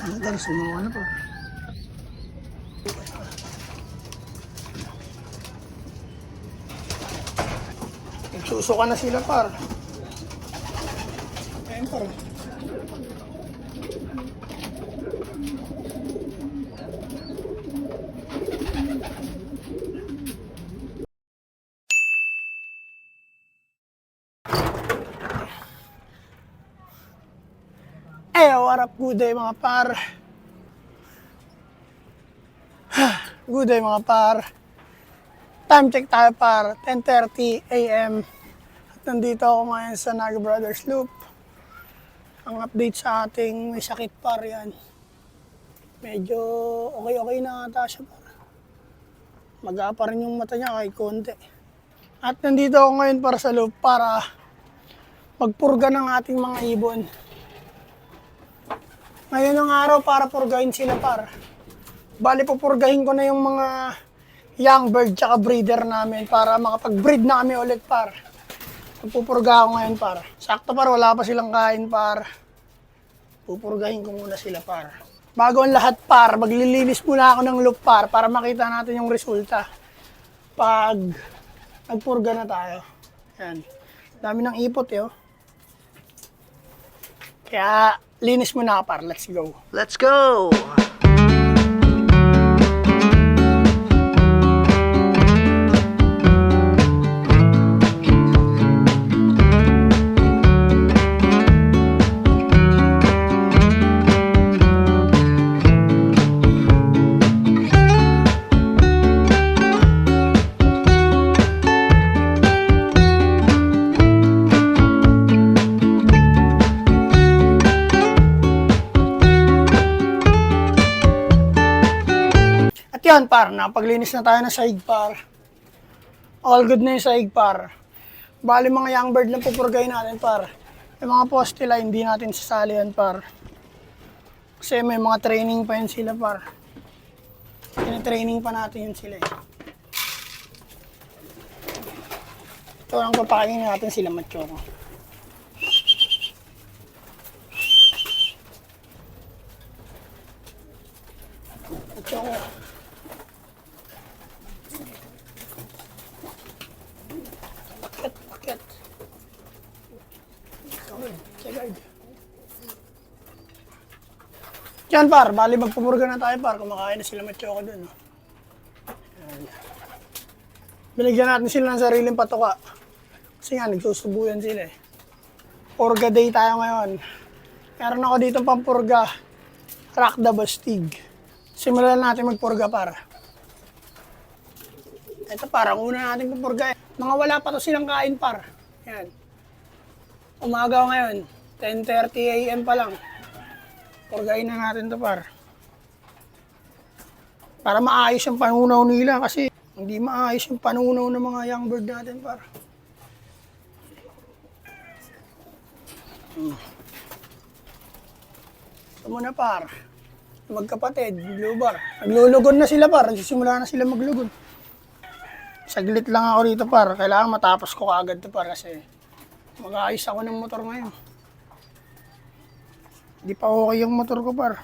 Dahil sumawa na pa. Nagsusuka na sila par. Ayan par. What up, good day mga par. Good day mga par. Time check tayo par, 10:30 AM. At nandito ako ngayon sa Naga Brothers Loop. Ang update sa ating may sakit par yan. Medyo okay na ata siya par. Mag-a pa rin yung mata niya kahit konti. At nandito ako ngayon para sa loop para magpurga ng ating mga ibon. Ngayon ang araw para purgahin sila par. Bali pupurgahin ko na yung mga young bird tsaka breeder namin para makapag-breed na kami ulit par. Pupurga ako ngayon par. Sakto par, wala pa silang kain par. Pupurgahin ko muna sila par. Bago ang lahat par, maglilinis muna ako ng loop par para makita natin yung resulta. Pag nagpurga na tayo. Yan. Dami ng ipot eh oh. Kaya linis muna par, let's go. Let's go! Yan par, napaglinis na tayo ng sahig par. All good na yung sahig par. Bali mga young bird lang pupurgayin natin par. Yung mga postila hindi natin sasali yan par. Kasi may mga training pa yan sila par. Training pa natin yan sila eh. Ito lang papakain natin sila Machoko. Machoko. Yan par, bali magpupurga na tayo par, kumakain na sila Machoko dun. No? Binigyan natin sila ng sariling patuka. Kasi nga, nagsusubuyan sila eh. Purga day tayo ngayon. Meron ako dito pampurga. Rock the Bastig. Simulan natin magpurga par. Ito par, ang una natin pupurga eh. Mga wala pa to silang kain par. Yan. Umaga ngayon, 10:30 AM pa lang. Purgain na natin to par. Para maayos yung panunaw nila kasi hindi maayos yung panunaw ng mga young bird natin par. Ito muna par. Magkapatid, blue bar. Naglulugon na sila par. Nagsisimula na sila maglugon. Saglit lang ako dito par. Kailangan matapos ko kaagad to par kasi mag-aayos ako ng motor ngayon. Hindi pa okay yung motor ko par.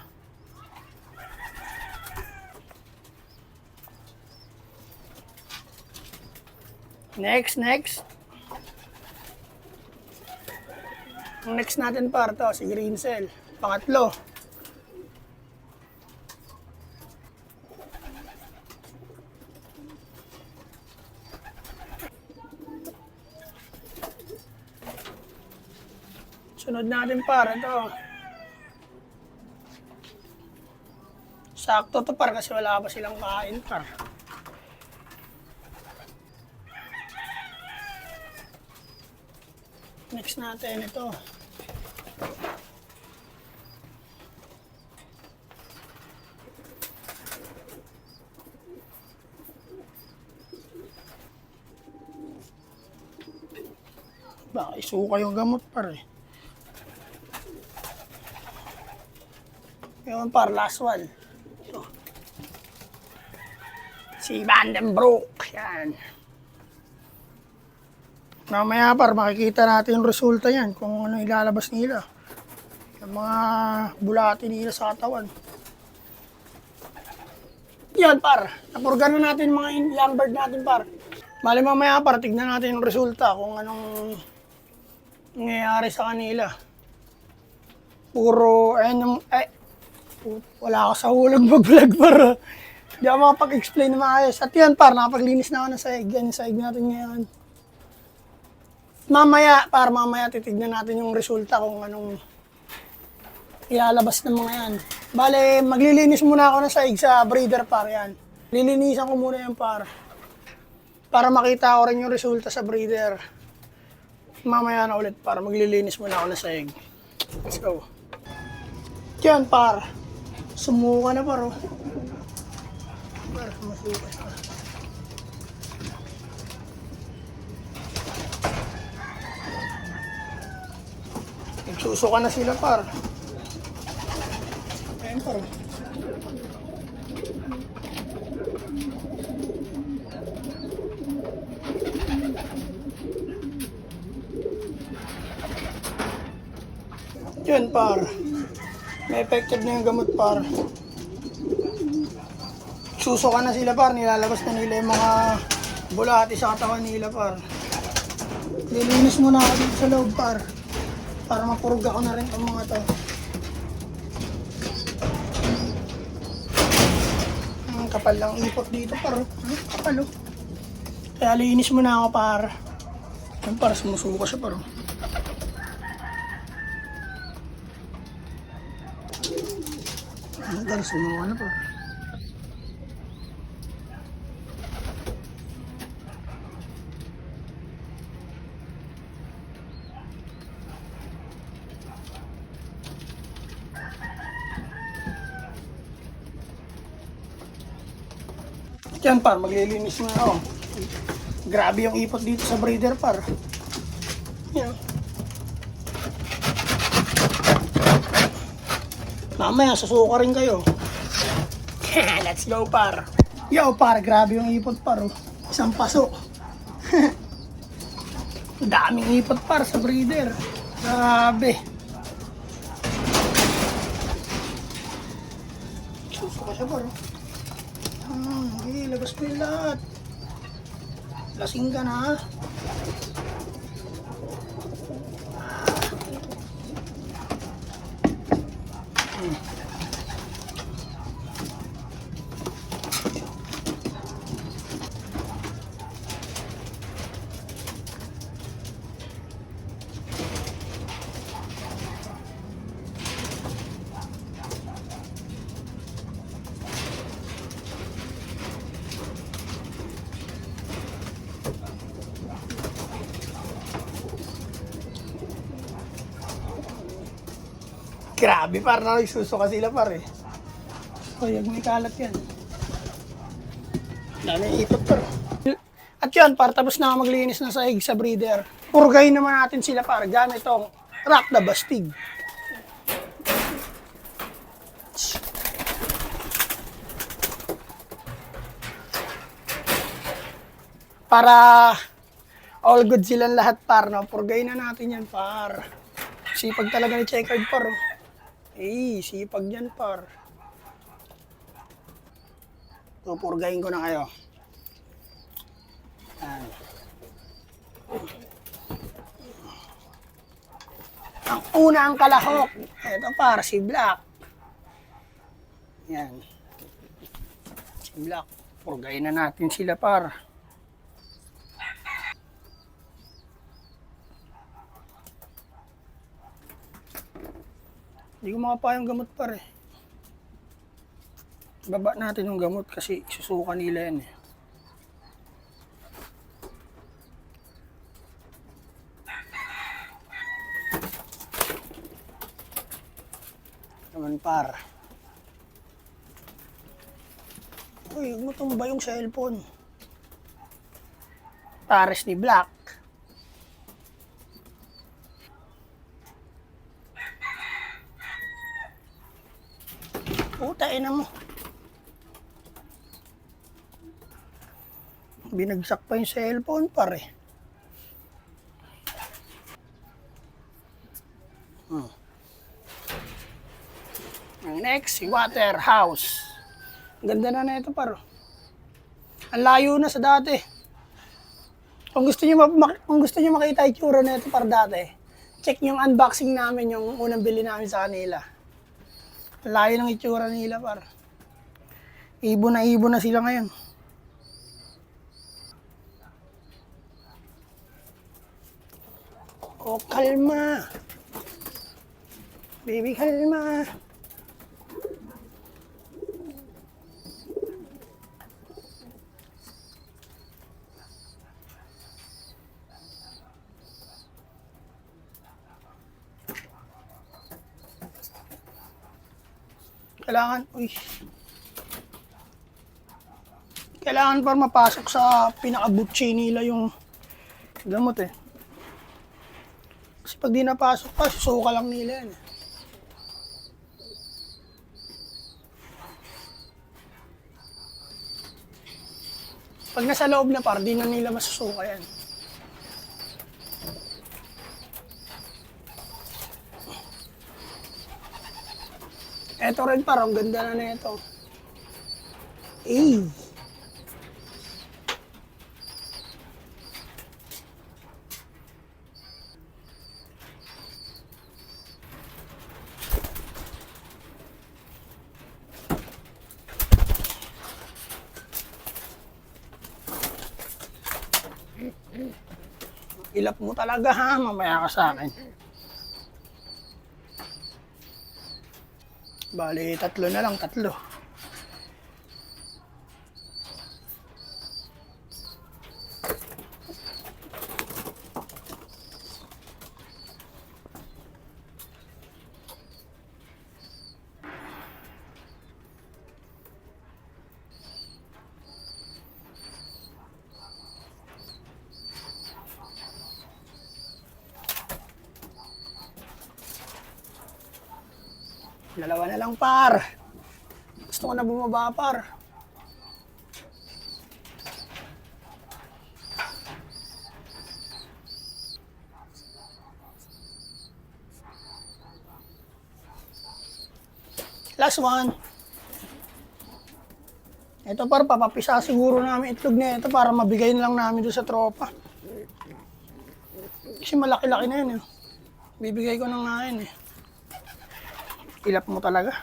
Next. Ang next natin par to, si Green Cell. Pangatlo. Sunod natin par, ito. Sakto to par kasi wala pa silang kain par. Next natin ito. Baka isuka yung gamot par eh. Ngayon par, last one. Si Vandenbroek. Yan. Mamaya par, makikita natin yung resulta yan kung ano ilalabas nila. Ng mga bulati nila sa katawan. Yan par, napurgan na natin mga young bird natin par. Mali mamaya par, tignan natin yung resulta kung anong nangyayari sa kanila. Puro, ayun yung, wala ako sa hulog mag-vlog par. Hindi ako makapag-explain na maayos. At yan par, nakapaglinis na ako ng saig. Yan yung saig natin ngayon. Mamaya titignan natin yung resulta kung anong ilalabas ng mga yan. Bale, maglilinis muna ako ng saig sa breeder par yan. Lilinisan ko muna yan par. Para makita ko rin yung resulta sa breeder. Mamaya na ulit par, maglilinis muna ako ng saig. Let's go. Yan par. Sumuka na par oh. Par, masuka siya. Nagsusuka na sila par. Ayan par. Yun par. May effective na yung gamot par. Susuka na sila par. Nilalabas na nila yung mga bulati sa katawan nila par. Lilinis muna ako dito sa loob par. Para mapurog ako na rin ang mga to. Ang kapal lang ipot dito par. Kapal oh. Kaya linis muna ako par. Yan par, sumusuka siya par. Hanggang sumuka na par. Yan par, maglilinis na ako. Grabe yung ipot dito sa breeder par. Yan. Mamaya, susuka rin kayo. Let's go par. Yo par, grabe yung ipot par. Oh. Isang paso. Daming ipot par sa breeder. Grabe. Susuka siya par. Okay, labas mo yung lahat. Lasing ka na. Grabe par, nagsusuka sila par eh. O, yung may kalat yan. Dami ipot par. At yun par, tapos na maglinis ng saig sa breeder. Purgahin naman natin sila par, gamit itong Rock the Bastig. Para all good silang lahat par, no? Purgahin na natin yan par. Sipag talaga ni checkered par. Oh. Sipag yan par. So, purgahin ko na kayo. Ayan. Ang una ang kalahok. Ito par, si Black. Yan. Si Black. Purgahin na natin sila par. Hindi ko makapa yung gamot par eh. Baba natin yung gamot kasi susuka nila yan eh. Naman par. Uy, huwag mo tumba yung cellphone. Pares ni Black. Puta, ina mo. Binagsak pa yung cellphone, pare. Next, si Waterhouse. Ang ganda na ito par. Ang layo na sa dati. Kung gusto niyo makita yung tsura na ito par dati, check yung unboxing namin, yung unang bili namin sa kanila. Ang layo ng itsura nila par. Ibon na sila ngayon. Oh, kalma. Baby, kalma. Kailangan para mapasok sa pinaka-butchi nila yung gamot eh. Kasi pag di napasok pa, susuka lang nila yan. Pag nasa loob na par, di na nila masusuka yan. Eto rin par, ang ganda na nito. Eh. Ilap mo talaga ha, mamaya ka sa akin. Bali, 3 na lang, 3. Dalawa na lang par. Gusto ko na bumaba par. Last one. Ito par, papapisa siguro namin itlog na ito para mabigay na lang namin doon sa tropa. Kasi malaki-laki na yun eh. Bibigay ko na nga yun eh. Ilap mo talaga.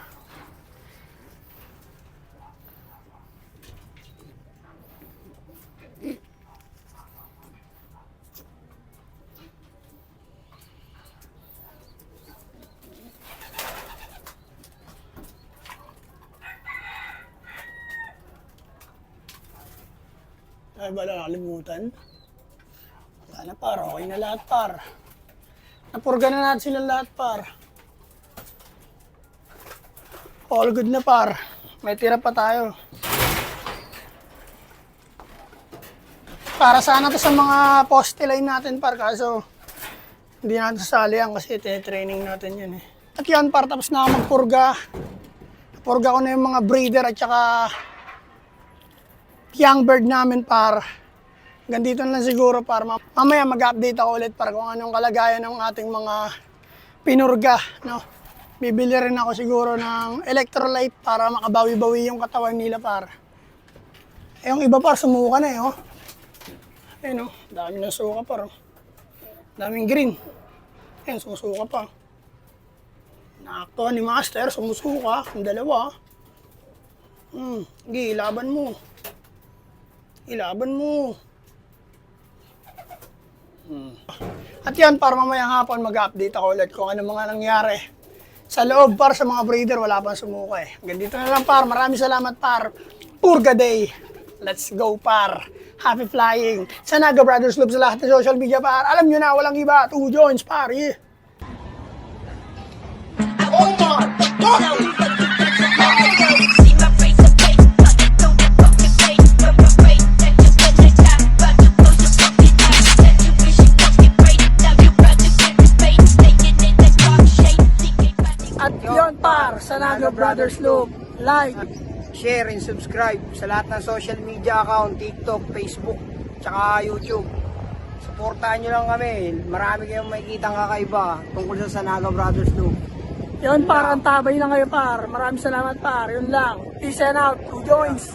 Ay ba nakalimutan? Wala na par, okay na lahat par. Napurga na natin sila lahat par. All good na par. May tira pa tayo. Para sana to sa mga poste line natin par, kaso hindi natin sasali yan kasi training natin yan eh. At yan par, tapos na ako magpurga. Napurga ko na yung mga breeder at saka young bird namin par. Ganito na lang siguro par. Mamaya mag-update ako ulit par kung anong kalagayan ng ating mga pinurga, no? Bibili rin ako siguro ng electrolyte para makabawi-bawi yung katawan nila par. Eh, yung iba par, sumuka na eh, oh. Ayun, oh. Dami na suka par, oh. Daming green. Ayun, sumusuka pa. Naaktuhan ni Master, sumusuka. Ang dalawa. Sige, ilaban mo. Ilaban mo. At yan, para mamayang hapon mag-update ako ulit kung ano mga nangyari sa loob par sa mga breeder, wala pang sumuka eh. Ganito na lang par. Maraming salamat par. Purga Day. Let's go par. Happy flying. Sa Naga Brothers Club sa lahat ng social media par. Alam nyo na, walang iba. 2 joints par. Yeah. Oh my God! Sa Naga Brothers Loop, like, share and subscribe sa lahat ng social media account, TikTok, Facebook, tsaka YouTube. Supportahan nyo lang kami. Marami kayong makikitang kakaiba tungkol sa Naga Brothers Loop. Yun par, ang tabay na ngayon par. Maraming salamat par. Yun lang. Peace and out. Two joints.